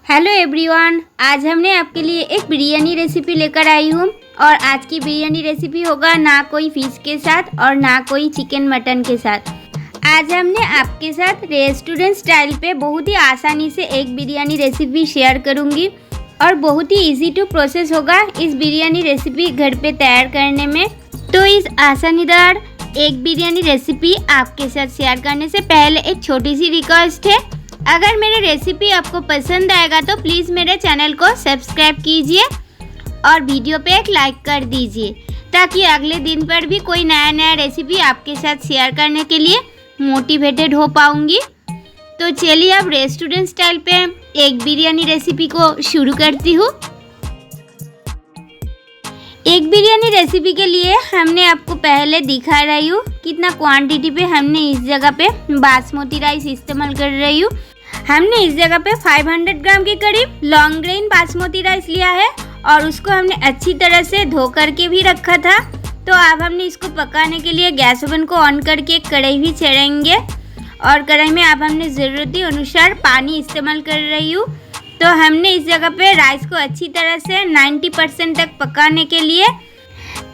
Hello everyone, आज हमने आपके लिए एक बिरयानी रेसिपी लेकर आई हूँ। और आज की बिरयानी रेसिपी होगा ना कोई फिश के साथ और ना कोई चिकन मटन के साथ। आज हमने आपके साथ रेस्टोरेंट स्टाइल पे बहुत ही आसानी से एक बिरयानी रेसिपी शेयर करूँगी और बहुत ही इजी टू प्रोसेस होगा इस बिरयानी रेसिपी घर पे तैयार करने में। तो इस आसानीदार एक बिरयानी रेसिपी आपके साथ शेयर करने से पहले एक छोटी सी रिक्वेस्ट है, अगर मेरी रेसिपी आपको पसंद आएगा तो प्लीज़ मेरे चैनल को सब्सक्राइब कीजिए और वीडियो पे एक लाइक कर दीजिए ताकि अगले दिन पर भी कोई नया रेसिपी आपके साथ शेयर करने के लिए मोटिवेटेड हो पाऊँगी। तो चलिए अब रेस्टोरेंट स्टाइल पे एक बिरयानी रेसिपी को शुरू करती हूँ। एक बिरयानी रेसिपी के लिए हमने आपको पहले दिखा रही हूँ कितना क्वांटिटी पे हमने इस जगह पे बासमती राइस इस्तेमाल कर रही हूँ। हमने इस जगह पे 500 ग्राम के करीब लॉन्ग ग्रेन बासमती राइस लिया है और उसको हमने अच्छी तरह से धो करके भी रखा था। तो अब हमने इसको पकाने के लिए गैस ओवन को ऑन करके कढ़ाई भी चढ़ाएंगे और कढ़ाई में अब हमने ज़रूरत अनुसार पानी इस्तेमाल कर रही हूँ। तो हमने इस जगह पे राइस को अच्छी तरह से 90% तक पकाने के लिए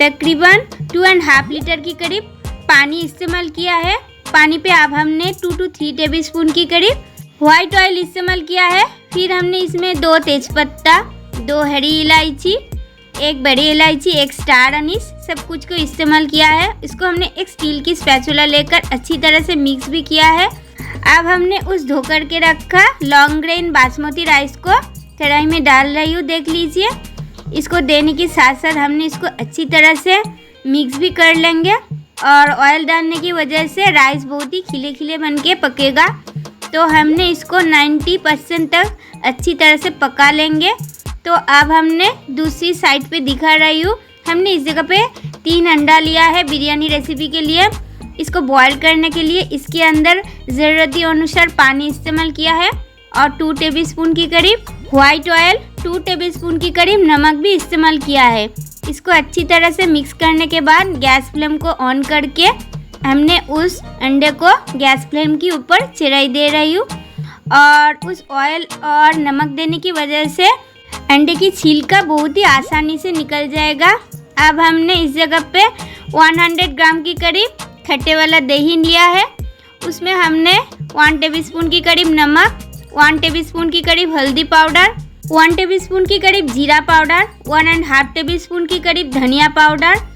तकरीबन 2.5 लीटर की करीब पानी इस्तेमाल किया है। पानी पे अब हमने 2 to 3 टेबलस्पून की करीब वाइट ऑयल इस्तेमाल किया है। फिर हमने इसमें 2 तेज़पत्ता, 2 हरी इलायची, 1 बड़ी इलायची, 1 स्टार अनीस सब कुछ को इस्तेमाल किया है। इसको हमने एक स्टील की स्पैचुला लेकर अच्छी तरह से मिक्स भी किया है। अब हमने उस धो कर के रखा लॉन्ग ग्रेन बासमती राइस को कढ़ाई में डाल रही हूँ। देख लीजिए, इसको देने के साथ साथ हमने इसको अच्छी तरह से मिक्स भी कर लेंगे और ऑयल डालने की वजह से राइस बहुत ही खिले खिले बन के पकेगा। तो हमने इसको 90% तक अच्छी तरह से पका लेंगे। तो अब हमने दूसरी साइड पे दिखा रही हूँ, हमने इस जगह पे 3 अंडा लिया है बिरयानी रेसिपी के लिए। इसको बॉईल करने के लिए इसके अंदर ज़रूरत अनुसार पानी इस्तेमाल किया है और 2 टेबलस्पून की करीब वाइट ऑयल, 2 टेबलस्पून की करीब नमक भी इस्तेमाल किया है। इसको अच्छी तरह से मिक्स करने के बाद गैस फ्लेम को ऑन करके हमने उस अंडे को गैस फ्लेम के ऊपर चढ़ाई दे रही हूँ और उस ऑयल और नमक देने की वजह से अंडे की छिलका बहुत ही आसानी से निकल जाएगा। अब हमने इस जगह पे 100 ग्राम की करीब खट्टे वाला दही लिया है। उसमें हमने 1 टेबलस्पून की करीब नमक, 1 टेबलस्पून की करीब हल्दी पाउडर, 1 टेबलस्पून की करीब जीरा पाउडर, 1.5 टेबलस्पून की करीब धनिया पाउडर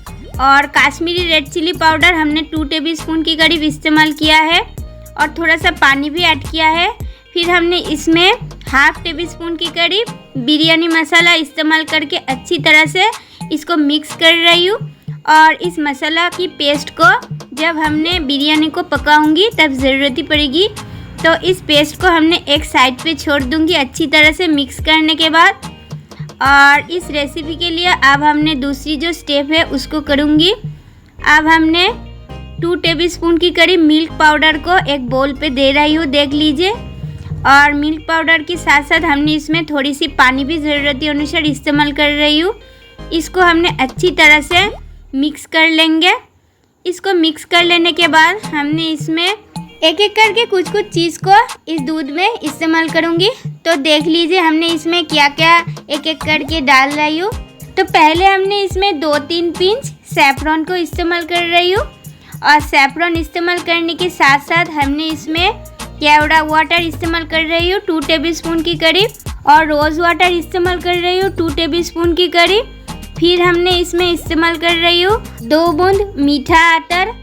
और काश्मीरी रेड चिली पाउडर हमने 2 टेबलस्पून की करीब इस्तेमाल किया है और थोड़ा सा पानी भी ऐड किया है। फिर हमने इसमें 1/2 टेबलस्पून की करीब बिरयानी मसाला इस्तेमाल करके अच्छी तरह से इसको मिक्स कर रही हूँ। और इस मसाला की पेस्ट को जब हमने बिरयानी को पकाऊंगी तब ज़रूरत ही पड़ेगी। तो इस पेस्ट को हमने एक साइड पे छोड़ दूंगी अच्छी तरह से मिक्स करने के बाद। और इस रेसिपी के लिए अब हमने दूसरी जो स्टेप है उसको करूंगी। अब हमने 2 टेबलस्पून की करीब मिल्क पाउडर को एक बोल पे दे रही हूँ। देख लीजिए, और मिल्क पाउडर के साथ साथ हमने इसमें थोड़ी सी पानी भी ज़रूरत अनुसार इस्तेमाल कर रही हूँ। इसको हमने अच्छी तरह से मिक्स कर लेंगे। इसको मिक्स कर लेने के बाद हमने इसमें एक एक करके कुछ चीज़ को इस दूध में इस्तेमाल करूँगी। तो देख लीजिए हमने इसमें क्या क्या एक एक करके डाल रही हूँ। तो पहले हमने इसमें 2-3 पिंच सैफरॉन को इस्तेमाल कर रही हूँ और सैफरॉन इस्तेमाल करने के साथ साथ हमने इसमें केवड़ा वाटर इस्तेमाल कर रही हूँ 2 टेबलस्पून की करीब और रोज़ वाटर इस्तेमाल कर रही हूँ 2 टेबलस्पून की करीब। फिर हमने इसमें इस्तेमाल कर रही हूँ 2 बूंद मीठा अतर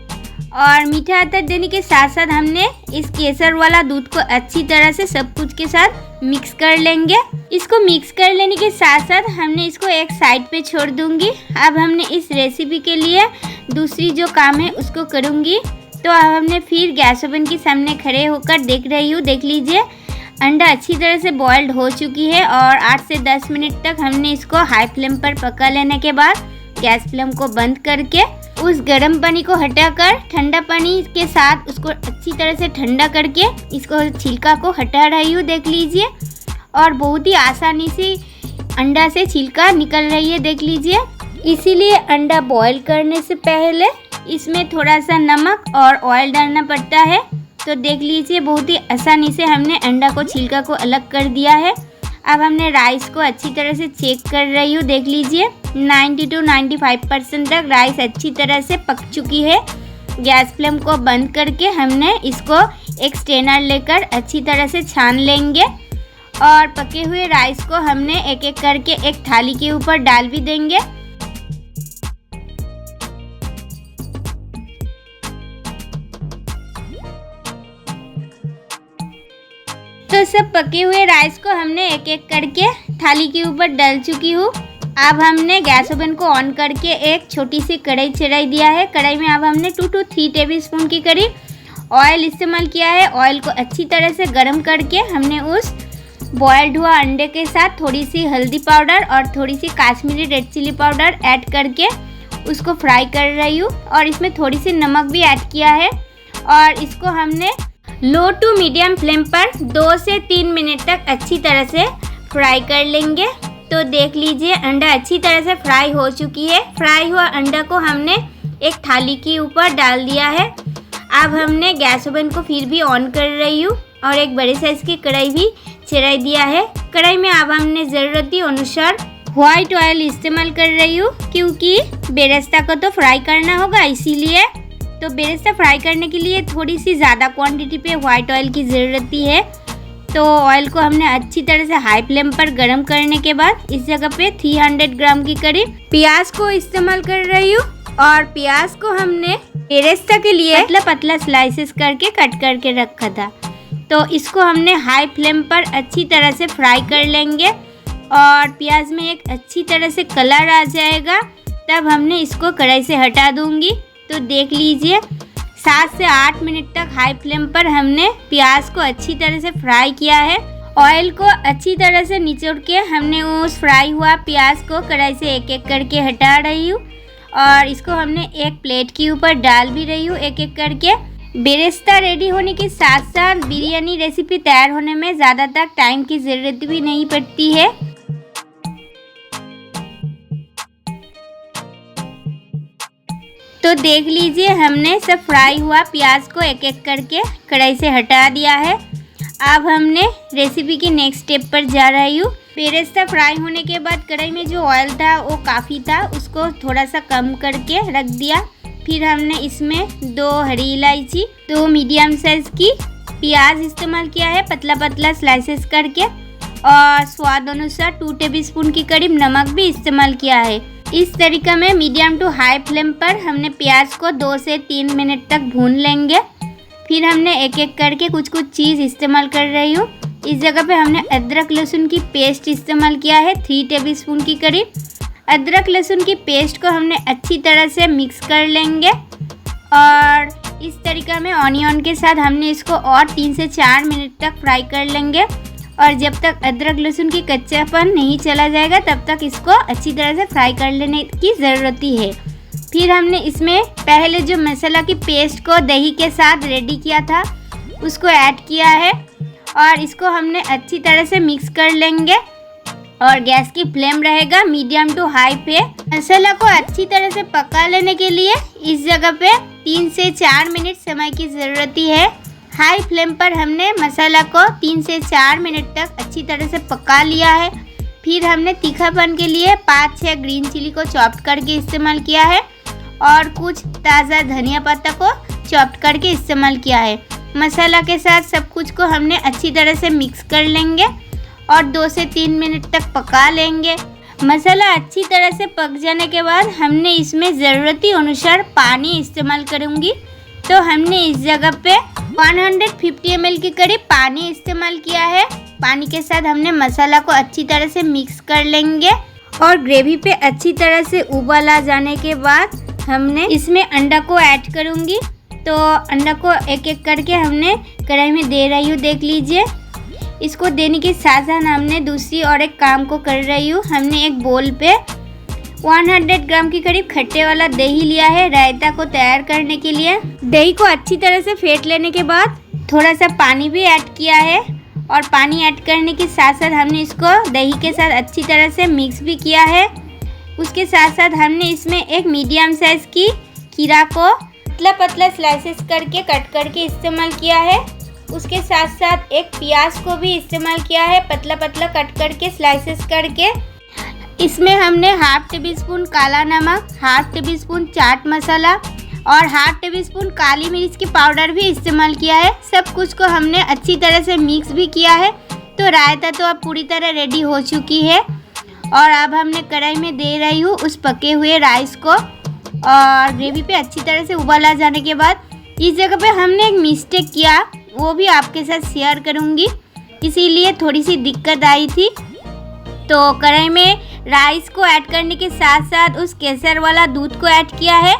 और मीठा अतर देने के साथ साथ हमने इस केसर वाला दूध को अच्छी तरह से सब कुछ के साथ मिक्स कर लेंगे। इसको मिक्स कर लेने के साथ साथ हमने इसको एक साइड पे छोड़ दूंगी। अब हमने इस रेसिपी के लिए दूसरी जो काम है उसको करूँगी। तो अब हमने फिर गैस ओवन के सामने खड़े होकर देख रही हूँ। देख लीजिए, अंडा अच्छी तरह से बॉइल्ड हो चुकी है और 8 से 10 मिनट तक हमने इसको हाई फ्लेम पर पका लेने के बाद गैस फ्लेम को बंद करके उस गर्म पानी को हटाकर ठंडा पानी के साथ उसको अच्छी तरह से ठंडा करके इसको छिलका को हटा रही हूँ। देख लीजिए, और बहुत ही आसानी से अंडा से छिलका निकल रही है। देख लीजिए, इसीलिए अंडा बॉईल करने से पहले इसमें थोड़ा सा नमक और ऑयल डालना पड़ता है। तो देख लीजिए बहुत ही आसानी से हमने अंडा को छिलका को अलग कर दिया है। अब हमने राइस को अच्छी तरह से चेक कर रही हूँ, देख लीजिए 90 to 95% तक राइस अच्छी तरह से पक चुकी है। गैस फ्लेम को बंद करके हमने इसको एक स्ट्रेनर लेकर अच्छी तरह से छान लेंगे और पके हुए राइस को हमने एक एक करके एक थाली के ऊपर डाल भी देंगे। तो सब पके हुए राइस को हमने एक एक करके थाली के ऊपर डाल चुकी हूँ। अब हमने गैस ओवन को ऑन करके एक छोटी सी कढ़ाई चढ़ाई दिया है। कढ़ाई में अब हमने 2 to 3 टेबलस्पून के करीब ऑयल इस्तेमाल किया है। ऑयल को अच्छी तरह से गर्म करके हमने उस बॉयल्ड हुआ अंडे के साथ थोड़ी सी हल्दी पाउडर और थोड़ी सी Kashmiri red chilli powder add करके उसको फ्राई कर रही हूँ और इसमें थोड़ी सी नमक भी ऐड किया है और इसको हमने लो टू मीडियम फ्लेम पर 2 से 3 मिनट तक अच्छी तरह से फ्राई कर लेंगे। तो देख लीजिए अंडा अच्छी तरह से फ्राई हो चुकी है। फ्राई हुआ अंडा को हमने एक थाली के ऊपर डाल दिया है। अब हमने गैस ओवन को फिर भी ऑन कर रही हूँ और एक बड़े साइज़ की कढ़ाई भी चढ़ा दिया है। कढ़ाई में अब हमने ज़रूरती अनुसार व्हाइट ऑयल इस्तेमाल कर रही हूँ क्योंकि बेरेस्ता को तो फ्राई करना होगा, इसीलिए तो बेरेस्ता फ्राई करने के लिए थोड़ी सी ज़्यादा क्वांटिटी पे व्हाइट ऑयल की ज़रूरत है। तो ऑयल को हमने अच्छी तरह से हाई फ्लेम पर गर्म करने के बाद इस जगह पे 300 ग्राम की करीब प्याज को इस्तेमाल कर रही हूँ और प्याज को हमने बेरेस्ता के लिए पतला पतला स्लाइसेस करके कट करके रखा था। तो इसको हमने हाई फ्लेम पर अच्छी तरह से फ्राई कर लेंगे और प्याज में एक अच्छी तरह से कलर आ जाएगा तब हमने इसको कढ़ाई से हटा दूंगी। तो देख लीजिए 7 से 8 मिनट तक हाई फ्लेम पर हमने प्याज को अच्छी तरह से फ्राई किया है। ऑयल को अच्छी तरह से निचोड़ के हमने उस फ्राई हुआ प्याज को कढ़ाई से एक एक करके हटा रही हूँ और इसको हमने एक प्लेट के ऊपर डाल भी रही हूँ एक एक करके। बेरेस्ता रेडी होने के साथ साथ बिरयानी रेसिपी तैयार होने में ज़्यादा तक टाइम की ज़रूरत भी नहीं पड़ती है। तो देख लीजिए हमने सब फ्राई हुआ प्याज को एक एक करके कढ़ाई से हटा दिया है। अब हमने रेसिपी के नेक्स्ट स्टेप पर जा रही हूँ। बेरेस्ता फ्राई होने के बाद कढ़ाई में जो ऑयल था वो काफ़ी था, उसको थोड़ा सा कम करके रख दिया। फिर हमने इसमें 2 हरी इलायची, 2 मीडियम साइज़ की प्याज इस्तेमाल किया है पतला पतला स्लाइसेस करके और स्वाद अनुसार 2 टेबलस्पून की करीब नमक भी इस्तेमाल किया है। इस तरीका में मीडियम टू हाई फ्लेम पर हमने प्याज को 2 से 3 मिनट तक भून लेंगे। फिर हमने एक एक करके कुछ चीज़ इस्तेमाल कर रही हूँ। इस जगह पे हमने अदरक लहसुन की पेस्ट इस्तेमाल किया है 3 टेबलस्पून की करीब। अदरक लहसुन की पेस्ट को हमने अच्छी तरह से मिक्स कर लेंगे और इस तरीका में ऑनियन के साथ हमने इसको और 3 से 4 मिनट तक फ्राई कर लेंगे और जब तक अदरक लहसुन की कच्चापन नहीं चला जाएगा तब तक इसको अच्छी तरह से फ्राई कर लेने की ज़रूरत है। फिर हमने इसमें पहले जो मसाला की पेस्ट को दही के साथ रेडी किया था उसको ऐड किया है और इसको हमने अच्छी तरह से मिक्स कर लेंगे और गैस की फ्लेम रहेगा मीडियम टू हाई पे। मसाला को अच्छी तरह से पका लेने के लिए इस जगह पे 3 से 4 मिनट समय की ज़रूरत है। हाई फ्लेम पर हमने मसाला को 3 से 4 मिनट तक अच्छी तरह से पका लिया है। फिर हमने तीखापन के लिए 5-6 ग्रीन चिली को चॉप करके इस्तेमाल किया है और कुछ ताज़ा धनिया पत्ता को चॉप करके इस्तेमाल किया है। मसाला के साथ सब कुछ को हमने अच्छी तरह से मिक्स कर लेंगे और 2 से 3 मिनट तक पका लेंगे। मसाला अच्छी तरह से पक जाने के बाद हमने इसमें ज़रूरती अनुसार पानी इस्तेमाल करूँगी। तो हमने इस जगह पे 150 ml के करीब पानी इस्तेमाल किया है। पानी के साथ हमने मसाला को अच्छी तरह से मिक्स कर लेंगे और ग्रेवी पे अच्छी तरह से उबाल आ जाने के बाद हमने इसमें अंडा को ऐड करूँगी। तो अंडा को एक एक करके हमने कढ़ाई में दे रही हूँ, देख लीजिए। इसको देने के साथ साथ हमने दूसरी और एक काम को कर रही हूँ। हमने एक बोल पे 100 ग्राम के करीब खट्टे वाला दही लिया है रायता को तैयार करने के लिए। दही को अच्छी तरह से फेंट लेने के बाद थोड़ा सा पानी भी ऐड किया है और पानी ऐड करने के साथ साथ हमने इसको दही के साथ अच्छी तरह से मिक्स भी किया है। उसके साथ साथ हमने इसमें एक मीडियम साइज़ की खीरा को पतला पतला स्लाइसेस करके कट करके इस्तेमाल किया है उसके साथ साथ एक प्याज को भी इस्तेमाल किया है, पतला पतला कट करके स्लाइसेस करके। इसमें हमने हाफ टेबल स्पून काला नमक, half table spoon chaat masala और हाफ टेबल स्पून काली मिर्च की पाउडर भी इस्तेमाल किया है। सब कुछ को हमने अच्छी तरह से मिक्स भी किया है। तो रायता तो अब पूरी तरह रेडी हो चुकी है और अब हमने कढ़ाई में दे रही हूँ उस पके हुए राइस को। और ग्रेवी पे अच्छी तरह से उबाल आ जाने के बाद इस जगह पे हमने एक मिस्टेक किया, वो भी आपके साथ शेयर करूँगी, इसीलिए थोड़ी सी दिक्कत आई थी। तो कढ़ाई में राइस को ऐड करने के साथ साथ उस केसर वाला दूध को ऐड किया है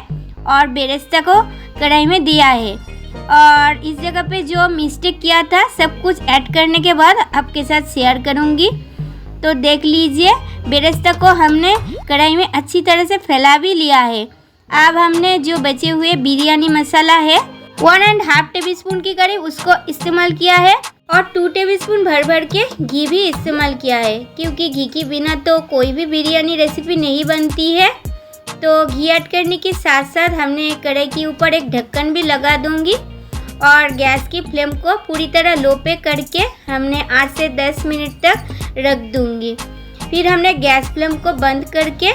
और बेरेस्ता को कढ़ाई में दिया है। और इस जगह पे जो मिस्टेक किया था सब कुछ ऐड करने के बाद आपके साथ शेयर करूँगी। तो देख लीजिए, बेरेस्ता को हमने कढ़ाई में अच्छी तरह से फैला भी लिया है। अब हमने जो बचे हुए बिरयानी मसाला है 1.5 टेबल स्पून की करीब उसको इस्तेमाल किया है और 2 टेबल स्पून भर के घी भी इस्तेमाल किया है, क्योंकि घी के बिना तो कोई भी बिरयानी रेसिपी नहीं बनती है। तो घी ऐड करने के साथ साथ हमने कढ़ाई के ऊपर एक ढक्कन भी लगा दूंगी और गैस की फ्लेम को पूरी तरह लो पे करके हमने 8 से 10 मिनट तक रख दूंगी। फिर हमने गैस फ्लेम को बंद करके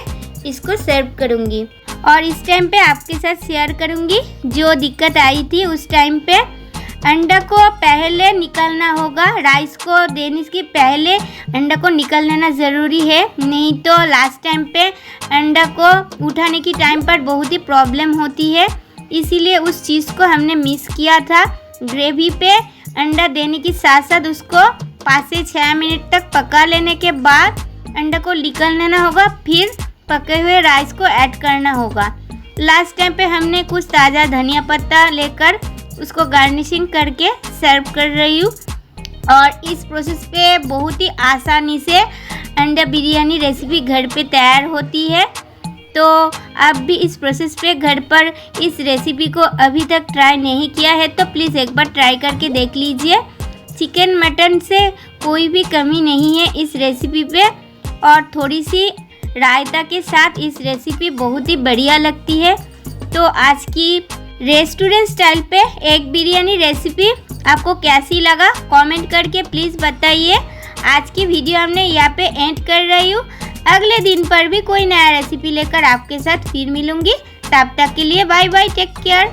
इसको सर्व करूंगी। और इस टाइम पे आपके साथ शेयर करूंगी जो दिक्कत आई थी। उस टाइम पे अंडा को पहले निकालना होगा, राइस को देने के पहले अंडा को निकाल लेना ज़रूरी है, नहीं तो लास्ट टाइम पे अंडा को उठाने की टाइम पर बहुत ही प्रॉब्लम होती है। इसीलिए उस चीज़ को हमने मिस किया था। ग्रेवी पे अंडा देने के साथ साथ उसको 5 से 6 मिनट तक पका लेने के बाद अंडा को निकाल लेना होगा, फिर पके हुए राइस को ऐड करना होगा। लास्ट टाइम पे हमने कुछ ताज़ा धनिया पत्ता लेकर उसको गार्निशिंग करके सर्व कर रही हूँ। और इस प्रोसेस पे बहुत ही आसानी से अंडा बिरयानी रेसिपी घर पे तैयार होती है। तो आप भी इस प्रोसेस पे घर पर इस रेसिपी को अभी तक ट्राई नहीं किया है तो प्लीज़ एक बार ट्राई करके देख लीजिए। चिकन मटन से कोई भी कमी नहीं है इस रेसिपी पे और थोड़ी सी रायता के साथ इस रेसिपी बहुत ही बढ़िया लगती है। तो आज की रेस्टोरेंट स्टाइल पे एग बिरयानी रेसिपी आपको कैसी लगा कमेंट करके प्लीज़ बताइए। आज की वीडियो हमने यहाँ पे एंड कर रही हूँ। अगले दिन पर भी कोई नया रेसिपी लेकर आपके साथ फिर मिलूंगी। तब तक के लिए बाय बाय, टेक केयर।